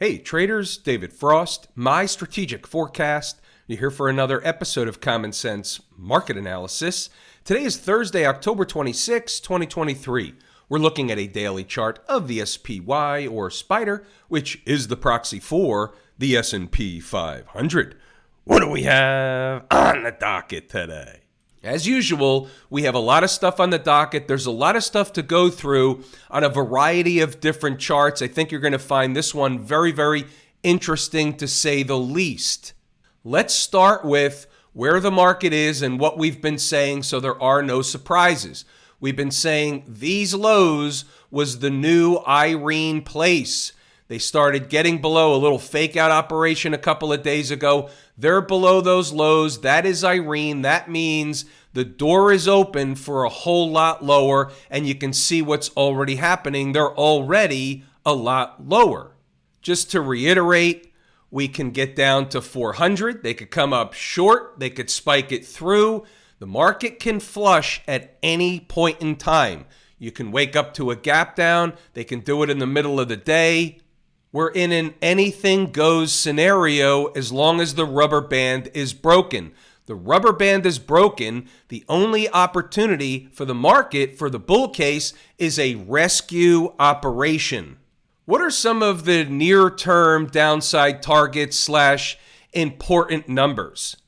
Hey traders, David Frost, my strategic forecast. You're here for another episode of Common Sense Market Analysis. Today is Thursday, October 26, 2023. We're looking at a daily chart of the SPY or SPDR, which is the proxy for the S&P 500. What do we have on the docket today? As usual, we have a lot of stuff on the docket. There's a lot of stuff to go through on a variety of different charts. I think you're going to find this one very, very interesting to say the least. Let's start with where the market is and what we've been saying so there are no surprises. We've been saying these lows was the new Irene place. They started getting below a little fake out operation a couple of days ago. They're below those lows. That is Irene. That means the door is open for a whole lot lower, and you can see what's already happening. They're already a lot lower. Just to reiterate, we can get down to 400. They could come up short. They could spike it through. The market can flush at any point in time. You can wake up to a gap down. They can do it in the middle of the day. We're in an anything goes scenario as long as the rubber band is broken. The rubber band is broken. The only opportunity for the market, for the bull case, is a rescue operation. What are some of the near-term downside targets / important numbers?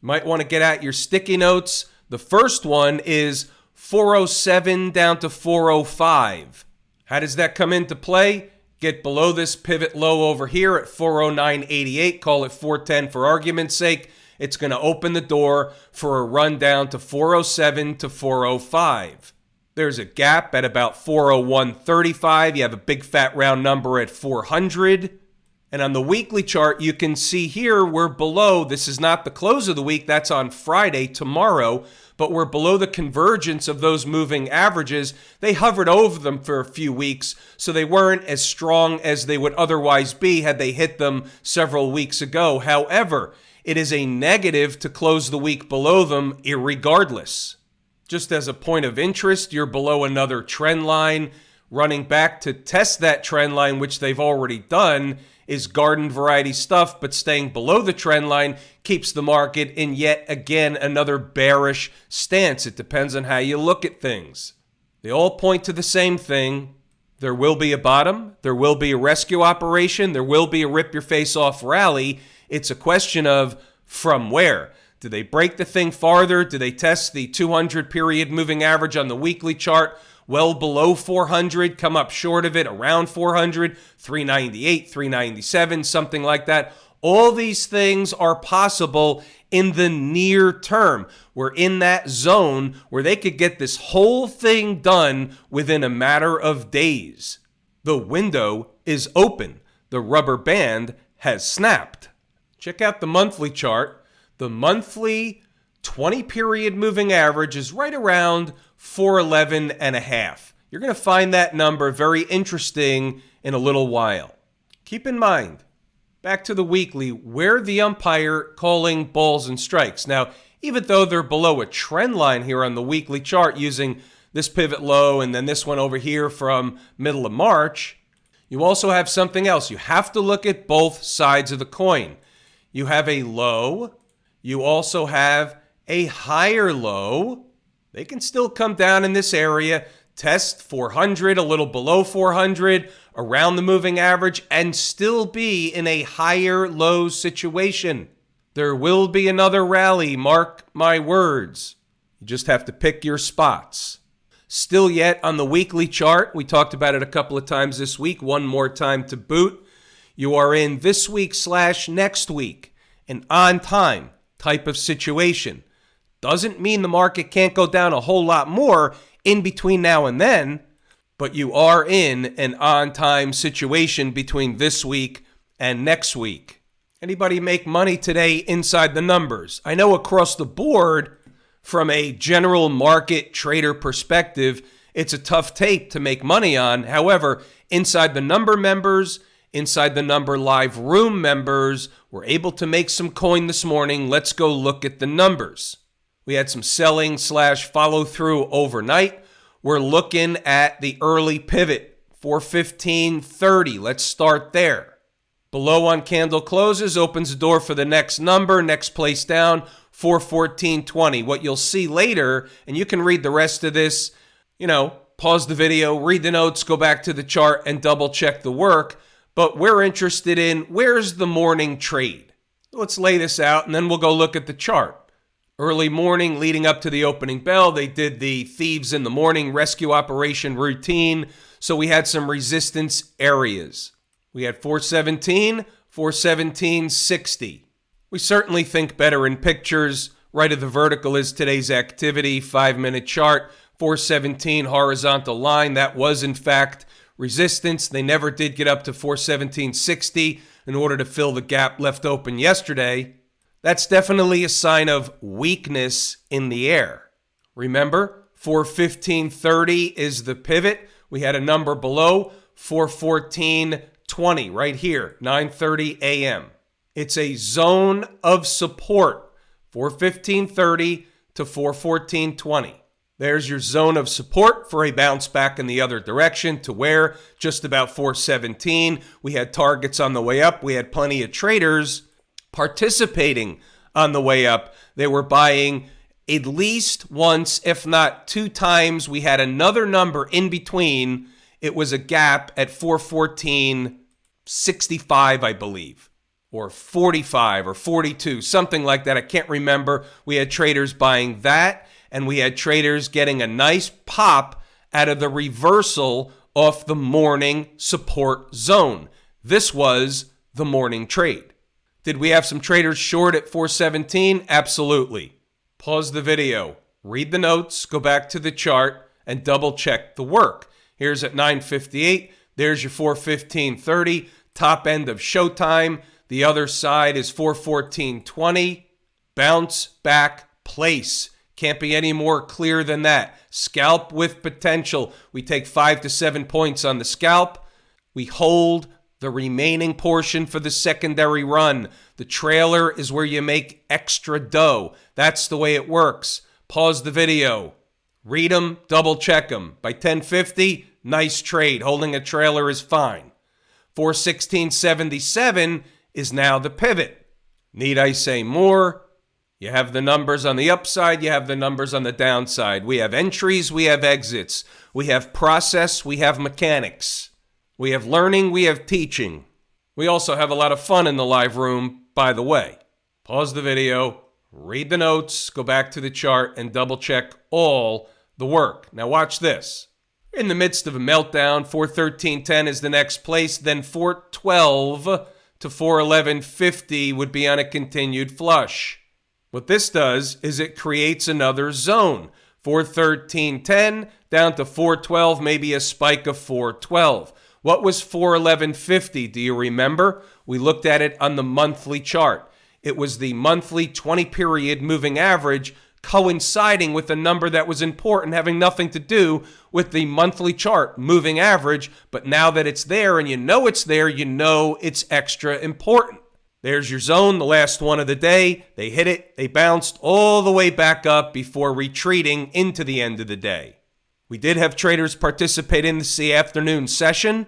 You might want to get out your sticky notes. The first one is 407 down to 405. How does that come into play? Get below this pivot low over here at 409.88, call it 410 for argument's sake. It's going to open the door for a run down to 407 to 405. There's a gap at about 401.35. You have a big fat round number at 400. And on the weekly chart, you can see here we're below. This is not the close of the week. That's on Friday, tomorrow. But we're below the convergence of those moving averages. They hovered over them for a few weeks, so they weren't as strong as they would otherwise be had they hit them several weeks ago. However, it is a negative to close the week below them irregardless. Just as a point of interest, you're below another trend line. Running back to test that trend line, which they've already done, is garden variety stuff, but staying below the trend line keeps the market in yet again another bearish stance. It depends on how you look at things. They all point to the same thing. There will be a bottom. There will be a rescue operation. There will be a rip your face off rally. It's a question of from where. Do they break the thing farther? Do they test the 200 period moving average on the weekly chart? Well below 400, come up short of it, around 400, 398, 397, something like that. All these things are possible in the near term. We're in that zone where they could get this whole thing done within a matter of days. The window is open. The rubber band has snapped. Check out the monthly chart. The monthly 20-period moving average is right around 411.5. You're going to find that number very interesting in a little while. Keep in mind, back to the weekly, we're the umpire calling balls and strikes. Now, even though they're below a trend line here on the weekly chart using this pivot low and then this one over here from middle of March, you also have something else. You have to look at both sides of the coin. You have a low. You also have a higher low. They can still come down in this area, test 400, a little below 400, around the moving average, and still be in a higher low situation. There will be another rally, mark my words. You just have to pick your spots. Still yet on the weekly chart, we talked about it a couple of times this week, one more time to boot. You are in this week / next week, an on time type of situation. Doesn't mean the market can't go down a whole lot more in between now and then, but you are in an on-time situation between this week and next week. Anybody make money today inside the numbers? I know across the board, from a general market trader perspective, it's a tough tape to make money on. However, inside the number members, inside the number live room members, we're able to make some coin this morning. Let's go look at the numbers. We had some selling / follow through overnight. We're looking at the early pivot, 415.30. Let's start there. Below on candle closes, opens the door for the next number, next place down, 414.20. What you'll see later, and you can read the rest of this, pause the video, read the notes, go back to the chart and double check the work. But we're interested in where's the morning trade. Let's lay this out and then we'll go look at the chart. Early morning leading up to the opening bell, they did the thieves in the morning rescue operation routine. So we had some resistance areas. We had 417, 417.60. We certainly think better in pictures. Right of the vertical is today's activity, 5-minute chart, 417 horizontal line. That was, in fact, resistance. They never did get up to 417.60 in order to fill the gap left open yesterday. That's definitely a sign of weakness in the air. Remember, 415.30 is the pivot. We had a number below, 414.20 right here, 9:30 a.m. It's a zone of support, 415.30 to 414.20. There's your zone of support for a bounce back in the other direction to where just about 417. We had targets on the way up. We had plenty of traders participating on the way up. They were buying at least once, if not 2 times. We had another number in between. It was a gap at 414.65, I believe, or 45 or 42, something like that. I can't remember. We had traders buying that, and we had traders getting a nice pop out of the reversal off the morning support zone. This was the morning trade. Did we have some traders short at 417? Absolutely. Pause the video, read the notes, go back to the chart, and double check the work. Here's at 9:58. There's your 415.30, top end of showtime. The other side is 414.20. Bounce back place. Can't be any more clear than that. Scalp with potential. We take 5 to 7 points on the scalp. We hold the remaining portion for the secondary run. The trailer is where you make extra dough. That's the way it works. Pause the video. Read them, double check them. By 10:50, nice trade. Holding a trailer is fine. 416.77 is now the pivot. Need I say more? You have the numbers on the upside, you have the numbers on the downside. We have entries, we have exits. We have process, we have mechanics. We have learning, we have teaching. We also have a lot of fun in the live room, by the way. Pause the video, read the notes, go back to the chart, and double check all the work. Now watch this. In the midst of a meltdown, 413.10 is the next place, then 412 to 411.50 would be on a continued flush. What this does is it creates another zone. 413.10 down to 412, maybe a spike of 412. What was 411.50? Do you remember? We looked at it on the monthly chart. It was the monthly 20-period moving average coinciding with a number that was important, having nothing to do with the monthly chart moving average. But now that it's there and you know it's there, you know it's extra important. There's your zone, the last one of the day. They hit it. They bounced all the way back up before retreating into the end of the day. We did have traders participate in this afternoon session.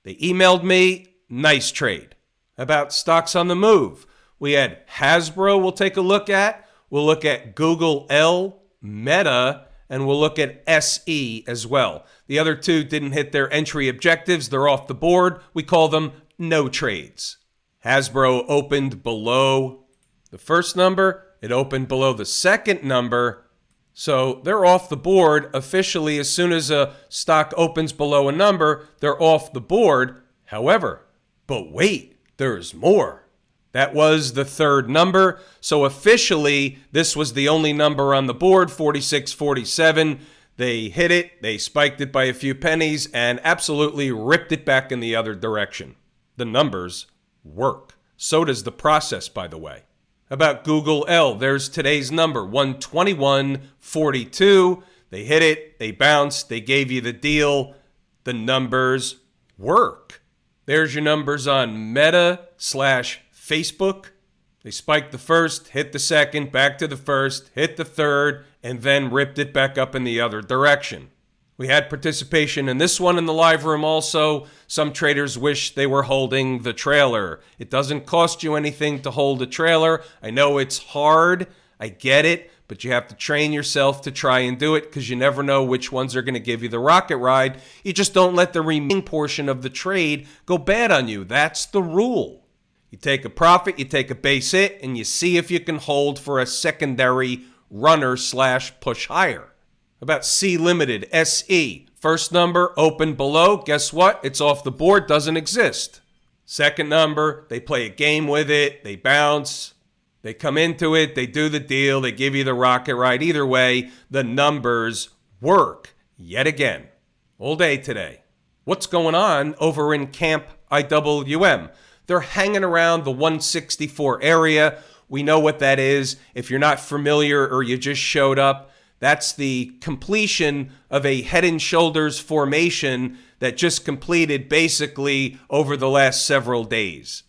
They emailed me, nice trade. About stocks on the move, we had Hasbro we'll take a look at. We'll look at Google L, Meta, and we'll look at SE as well. The other two didn't hit their entry objectives. They're off the board. We call them no trades. Hasbro opened below the first number. It opened below the second number. So they're off the board officially. As soon as a stock opens below a number, they're off the board. However, but wait, there's more. That was the third number. So officially, this was the only number on the board, 46.47. They hit it, they spiked it by a few pennies, and absolutely ripped it back in the other direction. The numbers work. So does the process, by the way. About Google L, there's today's number, 121.42. They hit it, they bounced, they gave you the deal. The numbers work. There's your numbers on Meta/Facebook. They spiked the first, hit the second, back to the first, hit the third, and then ripped it back up in the other direction. We had participation in this one in the live room also. Some traders wish they were holding the trailer. It doesn't cost you anything to hold a trailer. I know it's hard. I get it. But you have to train yourself to try and do it because you never know which ones are going to give you the rocket ride. You just don't let the remaining portion of the trade go bad on you. That's the rule. You take a profit, you take a base hit, and you see if you can hold for a secondary runner / push higher. About C Limited, SE. First number, open below. Guess what? It's off the board, doesn't exist. Second number, they play a game with it. They bounce. They come into it. They do the deal. They give you the rocket ride. Either way, the numbers work yet again. All day today. What's going on over in Camp IWM? They're hanging around the 164 area. We know what that is. If you're not familiar or you just showed up, that's the completion of a Head and Shoulders formation that just completed basically over the last several days.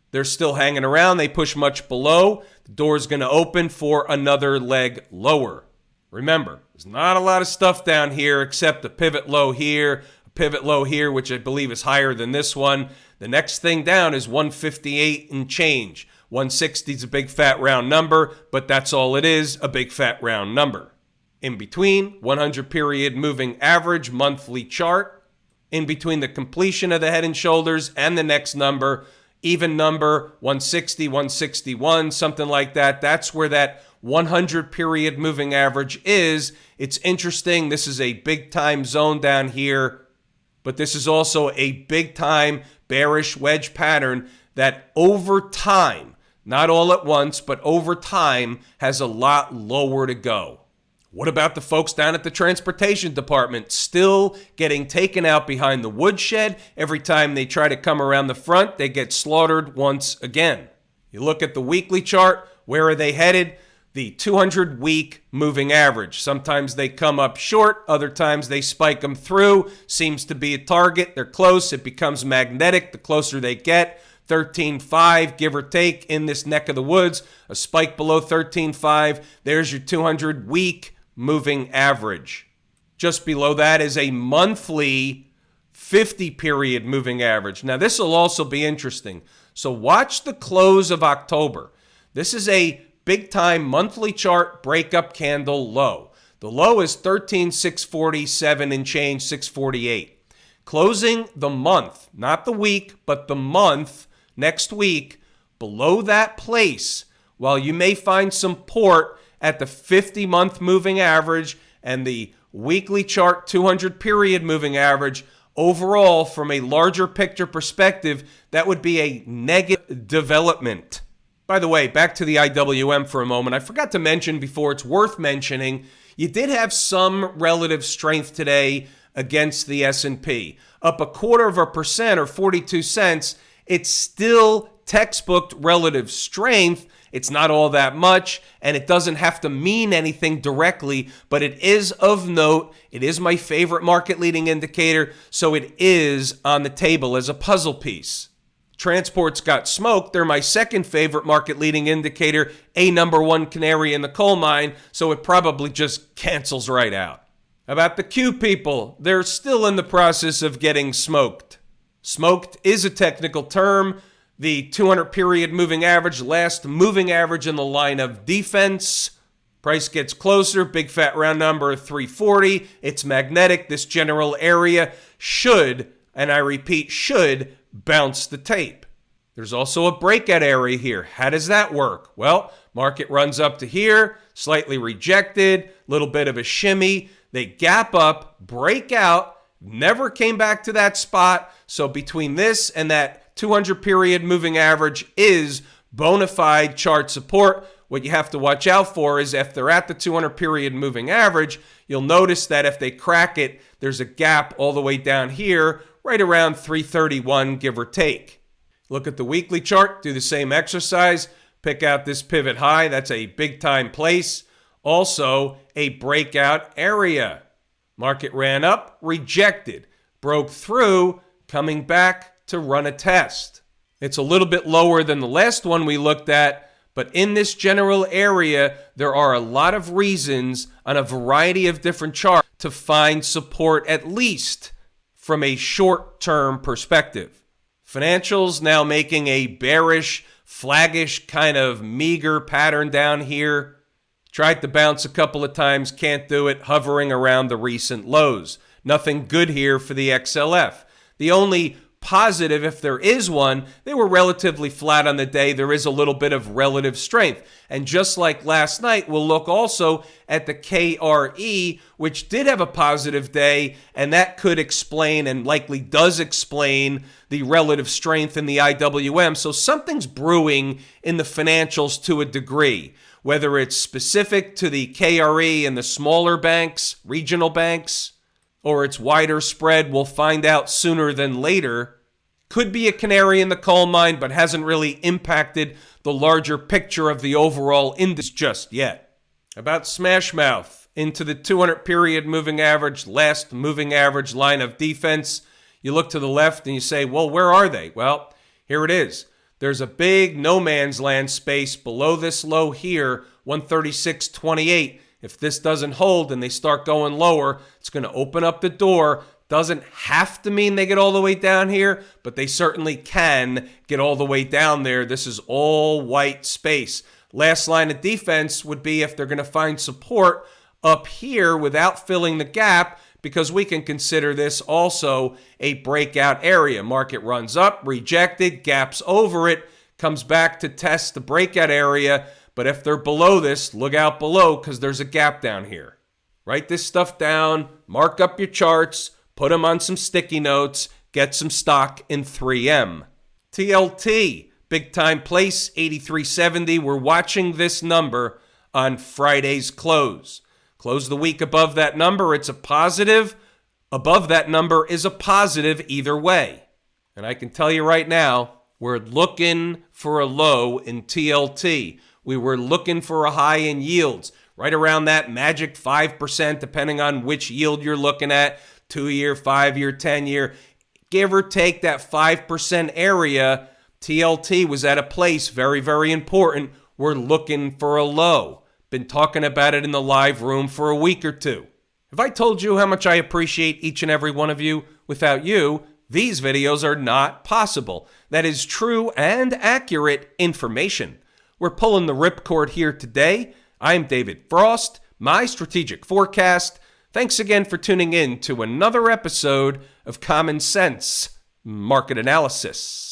They're still hanging around. They push much below. The door's going to open for another leg lower. Remember, there's not a lot of stuff down here except a pivot low here, a pivot low here, which I believe is higher than this one. The next thing down is 158 and change. 160 is a big fat round number, but that's all it is, a big fat round number. In between, 100 period moving average monthly chart. In between the completion of the Head and Shoulders and the next number, even number, 160, 161, something like that. That's where that 100 period moving average is. It's interesting. This is a big time zone down here, but this is also a big time bearish wedge pattern that over time, not all at once, but over time has a lot lower to go. What about the folks down at the transportation department still getting taken out behind the woodshed? Every time they try to come around the front, they get slaughtered once again. You look at the weekly chart, where are they headed? The 200-week moving average. Sometimes they come up short, other times they spike them through. Seems to be a target. They're close. It becomes magnetic the closer they get. 13.5, give or take, in this neck of the woods. A spike below 13.5. There's your 200-week moving average. Just below that is a monthly 50-period moving average. Now, this will also be interesting. So watch the close of October. This is a big-time monthly chart breakup candle low. The low is 13,647 and change, 648. Closing the month, not the week, but the month, next week, below that place, while you may find support at the 50-month moving average and the weekly chart 200-period moving average, overall, from a larger picture perspective, that would be a negative development. By the way, back to the IWM for a moment. I forgot to mention before, it's worth mentioning, you did have some relative strength today against the S&P. Up 0.25% or 42 cents. It's still textbook relative strength. It's not all that much, and it doesn't have to mean anything directly, but it is of note. It is my favorite market leading indicator, so it is on the table as a puzzle piece. Transports got smoked. They're my second favorite market leading indicator, a number one canary in the coal mine, so it probably just cancels right out. About the Q people, they're still in the process of getting smoked. Smoked is a technical term. The 200-period moving average, last moving average in the line of defense. Price gets closer, big fat round number of 340. It's magnetic. This general area should, and I repeat, should bounce the tape. There's also a breakout area here. How does that work? Well, market runs up to here, slightly rejected, little bit of a shimmy. They gap up, break out, never came back to that spot. So between this and that 200-period moving average is bona fide chart support. What you have to watch out for is if they're at the 200-period moving average, you'll notice that if they crack it, there's a gap all the way down here, right around 331, give or take. Look at the weekly chart, do the same exercise, pick out this pivot high. That's a big-time place. Also, a breakout area. Market ran up, rejected, broke through, coming back to run a test. It's a little bit lower than the last one we looked at, but in this general area, there are a lot of reasons on a variety of different charts to find support, at least from a short-term perspective. Financials now making a bearish, flaggish kind of meager pattern down here. Tried to bounce a couple of times, can't do it, hovering around the recent lows. Nothing good here for the XLF. The only positive, if there is one, they were relatively flat on the day. There is a little bit of relative strength. And just like last night, we'll look also at the KRE, which did have a positive day, and that could explain and likely does explain the relative strength in the IWM. So something's brewing in the financials to a degree. Whether it's specific to the KRE and the smaller banks, regional banks, or it's wider spread, we'll find out sooner than later. Could be a canary in the coal mine, but hasn't really impacted the larger picture of the overall index just yet. About Smashmouth, into the 200-period moving average, last moving average line of defense. You look to the left and you say, well, where are they? Well, here it is. There's a big no man's land space below this low here, 136.28. If this doesn't hold and they start going lower, it's going to open up the door. Doesn't have to mean they get all the way down here, but they certainly can get all the way down there. This is all white space. Last line of defense would be if they're going to find support up here without filling the gap, because we can consider this also a breakout area. Market runs up, rejected, gaps over it, comes back to test the breakout area. But if they're below this, look out below, because there's a gap down here. Write this stuff down, mark up your charts, put them on some sticky notes, get some stock in 3M. TLT, big time place, 83.70. We're watching this number on Friday's close. Close the week above that number, it's a positive. Above that number is a positive either way. And I can tell you right now, we're looking for a low in TLT. We were looking for a high in yields, right around that magic 5%, depending on which yield you're looking at, 2-year, 5-year, 10-year. Give or take that 5% area, TLT was at a place very, very important. We're looking for a low. Been talking about it in the live room for a week or two. If I told you how much I appreciate each and every one of you, without you, these videos are not possible. That is true and accurate information. We're pulling the ripcord here today. I'm David Frost, my strategic forecast. Thanks again for tuning in to another episode of Common Sense Market Analysis.